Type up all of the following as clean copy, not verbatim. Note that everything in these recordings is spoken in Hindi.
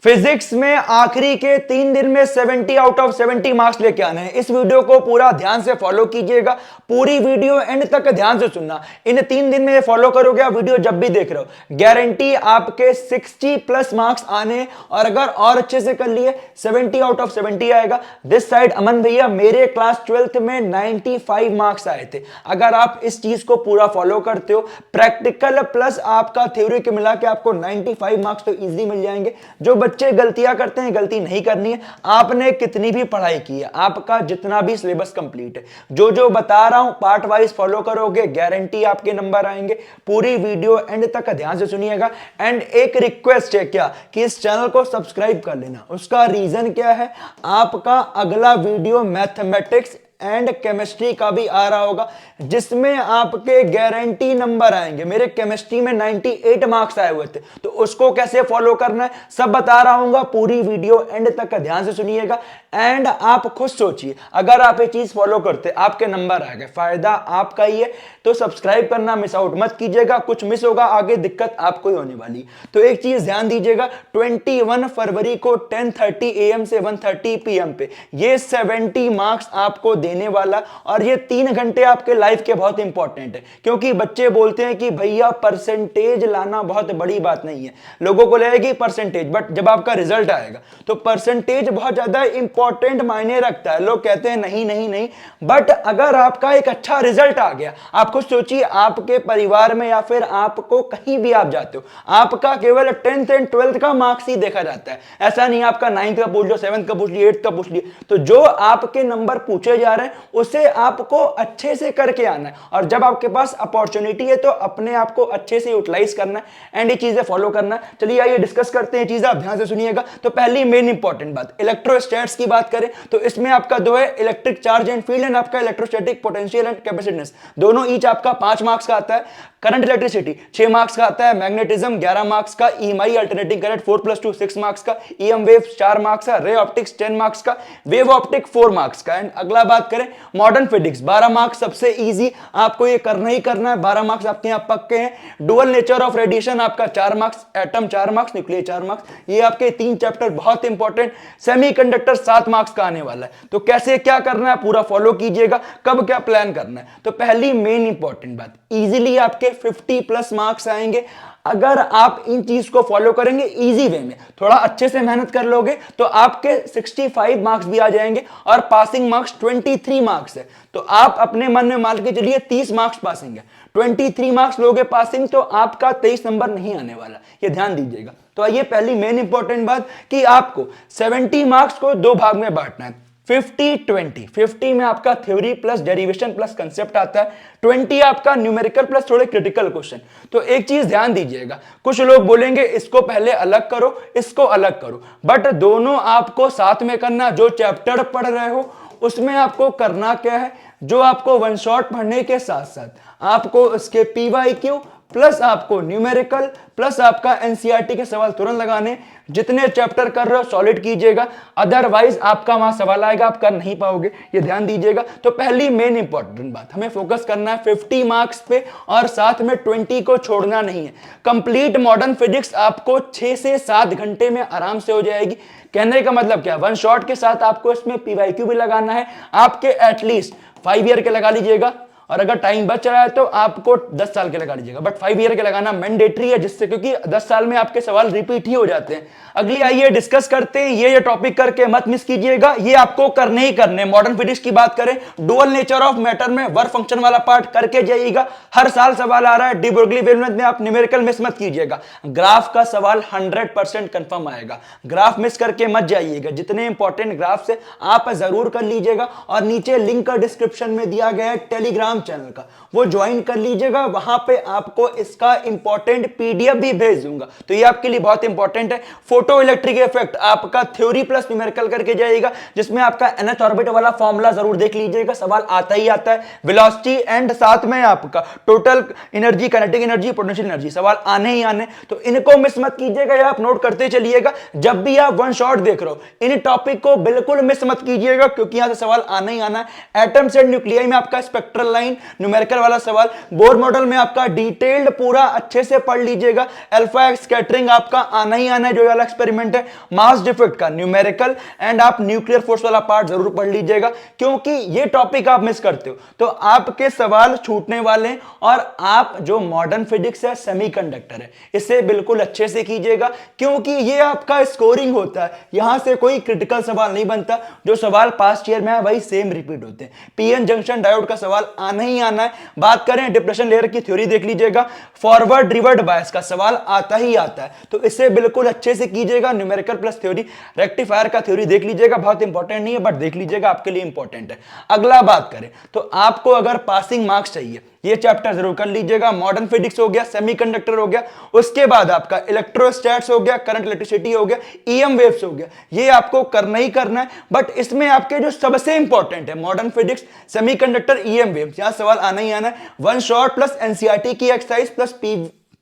फिजिक्स में आखिरी के 3 दिन में 70 आउट ऑफ 70 मार्क्स लेके आने हैं। इस वीडियो को पूरा ध्यान से फॉलो कीजिएगा, पूरी वीडियो एंड तक ध्यान से सुनना। इन 3 दिन में फॉलो करोगे, आप वीडियो जब भी देख रहे हो, गारंटी आपके 60 प्लस मार्क्स आने, और अगर और अच्छे से कर लिए 70 आउट ऑफ 70 आएगा। दिस साइड अमन भैया मेरे क्लास 12th में 95 मार्क्स आए थे। अगर आप इस चीज को पूरा फॉलो करते हो, प्रैक्टिकल प्लस आपका थ्योरी के मिला के आपको 95 मार्क्स तो इजीली मिल जाएंगे। जो बच्चे गलतियां करते हैं, गलती नहीं करनी है। आपने कितनी भी पढ़ाई की है, आपका जितना भी सिलेबस कंप्लीट है, जो जो बता रहा हूं पार्ट वाइज फॉलो करोगे, गारंटी आपके नंबर आएंगे। पूरी वीडियो एंड तक ध्यान से सुनिएगा। एंड एक रिक्वेस्ट है क्या कि इस चैनल को सब्सक्राइब कर लेना। उसका रीजन क्या है, आपका अगला वीडियो मैथमेटिक्स एंड केमिस्ट्री का भी आ रहा होगा, जिसमें आपके गारंटी नंबर आएंगे। मेरे केमिस्ट्री में 98 मार्क्स आए हुए थे, तो उसको कैसे फॉलो करना है सब बता रहा हूं। पूरी वीडियो एंड तक का ध्यान से सुनिएगा। एंड आप खुद सोचिए, अगर आप ये चीज फॉलो करते आपके नंबर आ गए, फायदा आपका ही है। तो सब्सक्राइब करना मिस आउट मत कीजिएगा, कुछ मिस होगा आगे दिक्कत आपको ही होने वाली। तो एक चीज ध्यान दीजिएगा, 21 फरवरी को 10:30 AM से 1:30 PM पे ये 70 मार्क्स आपको देने वाला। और ये 3 घंटे आपके लाइफ के बहुत इंपॉर्टेंट है, क्योंकि बच्चे बोलते हैं कि भैया परसेंटेज लाना बहुत बड़ी बात नहीं है, लोगों को लगेगी परसेंटेज, बट जब आपका रिजल्ट आएगा तो परसेंटेज बहुत ज्यादा इंपॉर्टेंट मायने रखता है। लोग कहते हैं नहीं नहीं नहीं, बट अगर आपका एक अच्छा रिजल्ट आ गया, आप खुद सोचिए, आपके परिवार में या फिर आपको कहीं भी आप जाते हो, आपका केवल 10th एंड 12th का मार्क्स ही देखा जाता है। ऐसा नहीं आपका 9th का पूछ लो, 7th का पूछ लिया, 8th का पूछ लिया। तो जो आपके नंबर पूछे जा रहे हैं उसे आपको अच्छे से करके आना है, और जब आपके पास अपॉर्चुनिटी है तो अपने आप को अच्छे से यूटिलाइज करना है एंड ये चीजें फॉलो करना है। चलिए आइए डिस्कस करते हैं चीजें, आप ध्यान से सुनिएगा। तो पहली मेन इंपॉर्टेंट बात, इलेक्ट्रोस्टैट्स की बात करें तो इसमें आपका दो है, electric charge and field and आपका इलेक्ट्रोस्टैटिक पोटेंशियल एंड कैपेसिटेंस। दोनों ईच आपका 5 मार्क्स का आता है। करंट इलेक्ट्रिसिटी 6 मार्क्स का आता है। मैग्नेटिज्म 11 मार्क्स का। ईएमआई अल्टरनेटिंग करंट 4 + 2 6 मार्क्स का। ईएम वेव्स 4 मार्क्स का। रे ऑप्टिक्स 10 मार्क्स का। वेव ऑप्टिक 4 मार्क्स का। एंड अगला बात करें मॉडर्न फिजिक्स 12 मार्क्स, सबसे इजी, आपको ये करना ही करना है। 12 मार्क्स आपके यहाँ पक्के हैं। डुअल नेचर ऑफ रेडिएशन आपका 4 marks. Atom 4 marks, nuclear 4 marks. ये आपके 3 चैप्टर बहुत इंपॉर्टेंट। सेमीकंडक्टर 7 मार्क्स का आने वाला है। तो कैसे क्या करना है पूरा फॉलो कीजिएगा, कब क्या प्लान करना है। तो पहली मेन इंपॉर्टेंट बात, इजीली आपके 50 प्लस मार्क्स आएंगे अगर आप इन चीज को फॉलो करेंगे इजी वे में। थोड़ा अच्छे से मेहनत कर लोगे तो आपके 65 मार्क्स भी आ जाएंगे, और पासिंग मार्क्स 23 मार्क्स है। तो आप अपने मन में मान के चलिए 30 मार्क्स पासिंग है। 23 मार्क्स लोगे पासिंग, तो आपका 23 नंबर नहीं आने वाला, ये ध्यान दीजिएगा। तो आइए पहली मेन इंपॉर्टेंट बात कि आपको 70 मार्क्स को 2 भाग में बांटना है। 50-20, 50 में आपका theory plus derivation plus concept आता है। 20 आपका न्यूमेरिकल प्लस थोड़े क्रिटिकल क्वेश्चन। तो एक चीज ध्यान दीजिएगा, कुछ लोग बोलेंगे इसको पहले अलग करो, इसको अलग करो, बट दोनों आपको साथ में करना। जो चैप्टर पढ़ रहे हो उसमें आपको करना क्या है, जो आपको वन शॉट पढ़ने के साथ साथ आपको उसके PYQ प्लस आपको न्यूमेरिकल प्लस आपका एनसीईआरटी के सवाल तुरंत लगाने। जितने चैप्टर कर रहे हो सॉलिड कीजिएगा, अदरवाइज आपका वहां सवाल आएगा, आप कर नहीं पाओगे, ये ध्यान दीजिएगा। तो पहली मेन इंपॉर्टेंट बात, हमें फोकस करना है 50 मार्क्स पे, और साथ में 20 को छोड़ना नहीं है। कंप्लीट मॉडर्न फिजिक्स आपको 6 से 7 घंटे में आराम से हो जाएगी। कहने का मतलब क्या, वन शॉट के साथ आपको इसमें PYQ भी लगाना है। आपके एटलीस्ट 5 ईयर के लगा लीजिएगा, और अगर टाइम बच रहा है तो आपको 10 साल के लगा लीजिएगा, बट 5 ईयर के लगाना मैंडेटरी है, जिससे क्योंकि 10 साल में आपके सवाल रिपीट ही हो जाते हैं। अगली आइए डिस्कस करते हैं, ये टॉपिक करके मत मिस कीजिएगा, ये आपको करने ही करने। मॉडर्न फिजिक्स की बात करें, डुअल नेचर ऑफ मैटर में वर्क फंक्शन वाला पार्ट करके जाइएगा। हर साल सवाल आ रहा है। डी ब्रोगली वेवलेंथ में आप न्यूमेरिकल मिस मत कीजिएगा। ग्राफ का सवाल 100% कंफर्म आएगा, ग्राफ मिस करके मत जाइएगा। जितने इंपॉर्टेंट ग्राफ है आप जरूर कर लीजिएगा, और नीचे लिंक डिस्क्रिप्शन में दिया गया है टेलीग्राम चैनल का, वो ज्वाइन कर लीजिएगा। वहां पे आपको इसका इंपॉर्टेंट PDF भी भेज दूंगा, तो ये आपके लिए बहुत इंपॉर्टेंट है। फोटो इलेक्ट्रिक इफेक्ट आपका थ्योरी प्लस न्यूमेरिकल करके जाइएगा, जिसमें आपका nth ऑर्बिट वाला फॉर्मूला जरूर देख लीजिएगा, सवाल आता ही आता है। वेलोसिटी एंड साथ में आपका total energy, kinetic energy, potential energy, सवाल आने ही आने। तो इनको मिस मत कीजिएगा, या आप नोट करते चलिएगा। जब भी आप वन शॉट देख रहे हो, इन टॉपिक को बिल्कुल मिस मत कीजिएगा, क्योंकि यहां से सवाल आना ही आना है। एटम्स एंड न्यूक्लियाई में आपका स्पेक्ट्रल लाइन 9 न्यूमेरिकल वाला सवाल। बोर्ड मॉडल में आपका डिटेल्ड पूरा अच्छे से पढ़ लीजिएगा। अल्फा स्कैटरिंग आपका आना ही आना है, जो वाला एक्सपेरिमेंट है। मास डिफेक्ट का न्यूमेरिकल एंड आप न्यूक्लियर फोर्स वाला पार्ट जरूर पढ़ लीजिएगा, क्योंकि ये टॉपिक आप मिस करते हो तो आपके सवाल छूटने वाले हैं। और आप जो मॉडर्न फिजिक्स है, सेमीकंडक्टर है, इसे बिल्कुल अच्छे से कीजिएगा, क्योंकि ये आपका स्कोरिंग होता है। यहां से कोई क्रिटिकल सवाल नहीं बनता, जो सवाल पास्ट ईयर में है वही सेम रिपीट होते हैं। पीएन जंक्शन डायोड का सवाल आना ही आना है। बात करें डिप्रेशन लेयर की थ्योरी देख लीजिएगा, फॉरवर्ड रिवर्ड बायस का सवाल आता ही आता है, तो इसे बिल्कुल अच्छे से कीजिएगा। न्यूमेरिकल प्लस थ्योरी, रेक्टिफायर का थ्योरी देख लीजिएगा, बहुत इंपॉर्टेंट नहीं है बट देख लीजिएगा, आपके लिए इंपॉर्टेंट है। अगला बात करें तो आपको अगर पासिंग मार्क्स चाहिए, ये चैप्टर जरूर कर लीजिएगा। मॉडर्न फिजिक्स हो गया, सेमीकंडक्टर हो गया, उसके बाद आपका इलेक्ट्रोस्टैट्स हो गया, करंट इलेक्ट्रिसिटी हो गया, ईएम वेव्स हो गया, ये आपको करना ही करना है। बट इसमें आपके जो सबसे इंपॉर्टेंट है modern physics, semiconductor, EM waves, यहां सवाल आना ही आना है। वन शॉट प्लस एनसीईआरटी की एक्सरसाइज प्लस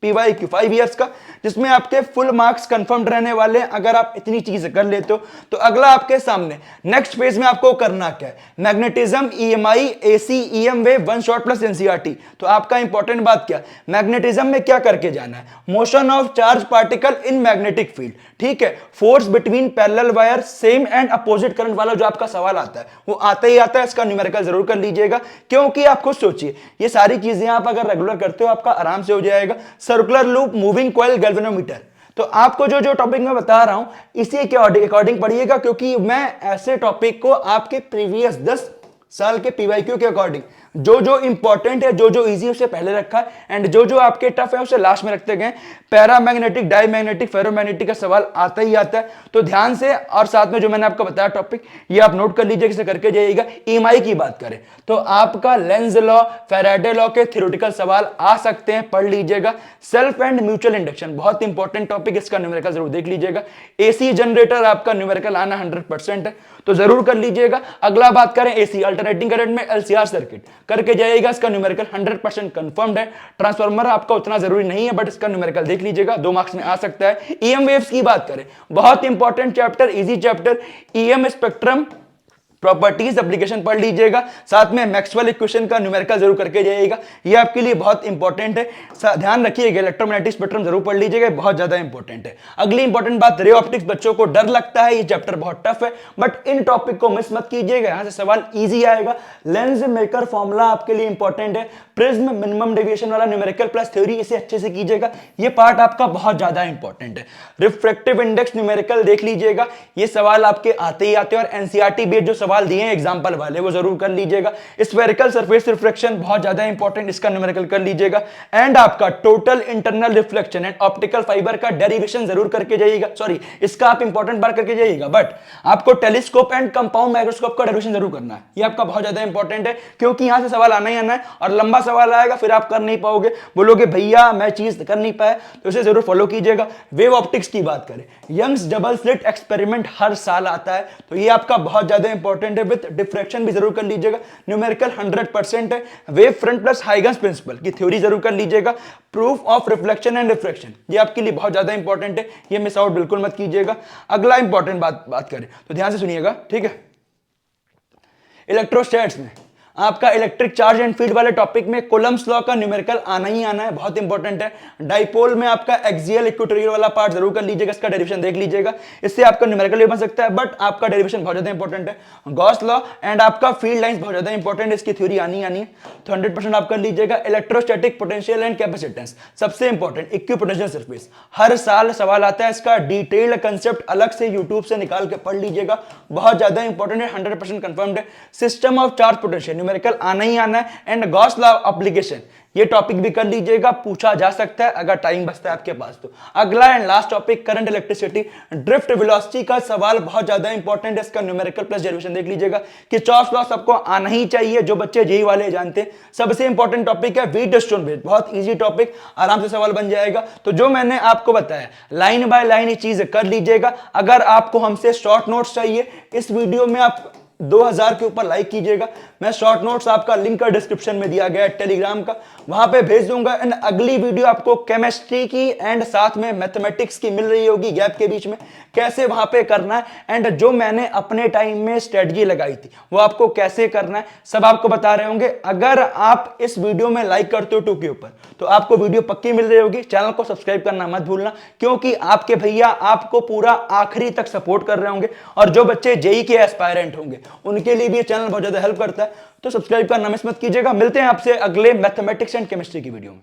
PYQ 5 इयर्स का, जिसमें आपके फुल मार्क्स कंफर्म्ड रहने वाले हैं अगर आप इतनी चीजें कर लेते हो। तो अगला आपके सामने नेक्स्ट फेज में आपको करना क्या है, magnetism, EMI, AC, EM wave, one shot plus NCERT. तो आपका इंपॉर्टेंट बात क्या, मैग्नेटिज्म में क्या करके जाना है, motion of charge particle in magnetic field, ठीक है, force between parallel wire, same and opposite current वाला जो आपका सवाल आता है वो आता ही आता है। इसका न्यूमेरिकल जरूर कर लीजिएगा, क्योंकि आप खुद सोचिए ये सारी चीजें आप अगर रेगुलर करते हो आपका आराम से हो जाएगा। Circular loop, moving coil, galvanometer, तो आपको जो जो टॉपिक मैं बता रहा हूं इसी के अकॉर्डिंग पढ़िएगा, क्योंकि मैं ऐसे टॉपिक को आपके प्रीवियस 10 साल के पीवाईक्यू के अकॉर्डिंग जो जो इंपॉर्टेंट है, जो जो इजी उसे पहले रखा है एंड जो जो आपके टफ है उसे लास्ट में रखते गए। पैरामैग्नेटिक, डायमैग्नेटिक, फेरोमैग्नेटिक का सवाल आता ही आता है, तो ध्यान से। और साथ में जो मैंने आपको बताया टॉपिक ये आप नोट कर लीजिए, किसे करके जाइएगा। ईएमआई की बात करें तो आपका लेंज लॉ, फैराडे लॉ के थ्योरेटिकल सवाल आ सकते हैं, पढ़ लीजिएगा। सेल्फ एंड म्यूचुअल इंडक्शन बहुत इंपॉर्टेंट टॉपिक, इसका न्यूमेरिकल जरूर देख लीजिएगा। एसी जनरेटर आपका न्यूमेरिकल आना 100% है, तो जरूर कर लीजिएगा। अगला बात करें एसी अल्टरनेटिंग करंट में एलसीआर सर्किट करके जाइएगा, इसका न्यूमेरिकल 100% कंफर्म्ड है। ट्रांसफार्मर आपका उतना जरूरी नहीं है बट इसका न्यूमेरिकल देख लीजिएगा, 2 मार्क्स में आ सकता है। ईएम वेव्स की बात करें, बहुत important chapter, easy chapter, EM spectrum properties application पढ़ लीजिएगा। साथ में मैक्सवेल इक्वेशन का न्यूमेरिकल जरूर करके जाइएगा, ये आपके लिए बहुत इंपॉर्टेंट है। ध्यान रखिएगा, इलेक्ट्रोमैग्नेटिक स्पेक्ट्रम जरूर पढ़ लीजिएगा, बहुत ज्यादा इंपॉर्टेंट है। अगली इंपॉर्टेंट बात, रे ऑप्टिक्स बच्चों को डर लगता है, ये चैप्टर बहुत टफ है बट इन टॉपिक को मिस मत कीजिएगा, यहां से सवाल इजी आएगा। लेंस मेकर फॉर्मूला आपके लिए इंपॉर्टेंट है। प्रिज्म मिनिमम डेविएशन वाला न्यूमेरिकल प्लस थ्योरी, इसे अच्छे से कीजिएगा, ये पार्ट आपका बहुत ज्यादा इंपॉर्टेंट है। रिफ्रैक्टिव इंडेक्स न्यूमेरिकल देख लीजिएगा, ये सवाल आपके आते ही आते हैं। और एनसीईआरटी बेस्ड जो सवाल दिए हैं एग्जांपल वाले वो जरूर कर लीजिएगा। स्फेरिकल सरफेस रिफ्लेक्शन बहुत ज्यादा इंपॉर्टेंट, इसका न्यूमेरिकल कर लीजिएगा। एंड आपका total internal reflection and optical fibre का डेरिवेशन जरूर करके जाइएगा, सॉरी इसका आप इंपॉर्टेंट बार करके जाइएगा, बट आपको टेलीस्कोप एंड कंपाउंड माइक्रोस्कोप का डेरिवेशन जरूर करना है, ये आपका बहुत ज्यादा इंपॉर्टेंट है, क्योंकि यहां से सवाल आना ही आना है और लंबा सवाल आएगा, फिर आप कर नहीं पाओगे, बोलोगे भैया मैं चीज कर नहीं पाया, तो इसे जरूर फॉलो कीजिएगा। वेव ऑप्टिक्स की बात करें, यंग्स डबल स्लिट एक्सपेरिमेंट हर साल आता है, तो ये आपका बहुत ज्यादा इंपॉर्टेंट है। विद डिफ्रैक्शन भी जरूर कर लीजिएगा, न्यूमेरिकल 100% है। Wave front plus Huygens principle की थ्योरी जरूर कर लीजिएगा। Proof of reflection and refraction, ये आपके लिए बहुत ज्यादा इंपॉर्टेंट है, ये मिस आउट बिल्कुल मत कीजिएगा। अगला इंपॉर्टेंट बात करें तो ध्यान से सुनिएगा, ठीक है। इलेक्ट्रोस्टैट्स में आपका इलेक्ट्रिक चार्ज एंड फील्ड वाले टॉपिक में कूलम्ब्स लॉ का न्यूमेरिकल आना ही आना है, बहुत इंपॉर्टेंट है। डाइपोल में आपका एक्सियल इक्वेटोरियल वाला पार्ट जरूर कर लीजिएगा, इसका डेरिवेशन देख लीजिएगा, इससे आपका न्यूमेरिकल भी बन सकता है बट आपका डेरिवेशन बहुत ज्यादा इंपॉर्टेंट है। गॉस लॉ एंड आपका फील्ड लाइंस बहुत ज्यादा इंपॉर्टेंट है, इसकी थ्योरी आनी है, तो 100% आप कर लीजिएगा। इलेक्ट्रोस्टैटिक पोटेंशियल एंड कैपेसिटेंस सबसे इंपॉर्टेंट, इक्विपोटेंशियल सरफेस हर साल सवाल आता है, इसका डिटेल्ड कंसेप्ट अलग से यूट्यूब से निकाल के पढ़ लीजिएगा, बहुत ज्यादा इंपॉर्टेंट है, 100% कंफर्म्ड है। System of charge potential numerical आना ही एंड गॉस लॉ एप्लीकेशन, ये टॉपिक भी कर लीजिएगा, पूछा जा सकता है अगर टाइम बचता है आपके पास तो। अगला and last topic current electricity drift velocity का सवाल बहुत ज्यादा इंपॉर्टेंट है, इसका न्यूमेरिकल प्लस डेरिवेशन देख लीजिएगा। किरचॉफ लॉ सबको आना ही चाहिए, जो बच्चे जेई वाले जानते हैं। सबसे इंपॉर्टेंट टॉपिक है व्हीटस्टोन ब्रिज, बहुत इजी टॉपिक, आराम से सवाल बन जाएगा। तो जो मैंने आपको बताया लाइन बाय लाइन ये चीज कर लीजिएगा। अगर आपको हमसे शॉर्ट नोट्स चाहिए, इस वीडियो में आप 2000 के ऊपर लाइक कीजिएगा, मैं शॉर्ट नोट्स आपका लिंक का डिस्क्रिप्शन में दिया गया है टेलीग्राम का, वहां पे भेज दूंगा। एंड अगली वीडियो आपको केमिस्ट्री की एंड साथ में मैथमेटिक्स की मिल रही होगी गैप के बीच में। कैसे वहां पे करना है, एंड जो मैंने अपने टाइम में स्ट्रेटजी लगाई थी वो आपको कैसे करना है, सब आपको बता रहे होंगे। अगर आप इस वीडियो में लाइक करते हो 2 के ऊपर तो आपको वीडियो पक्की मिल रही होगी। चैनल को सब्सक्राइब करना मत भूलना, क्योंकि आपके भैया आपको पूरा आखिरी तक सपोर्ट कर रहे होंगे। और जो बच्चे जेई के एस्पायरेंट होंगे उनके लिए भी ये चैनल बहुत ज्यादा हेल्प करता है, तो सब्सक्राइब करना मिस मत कीजिएगा। मिलते हैं आपसे अगले मैथमेटिक्स एंड केमिस्ट्री की वीडियो में।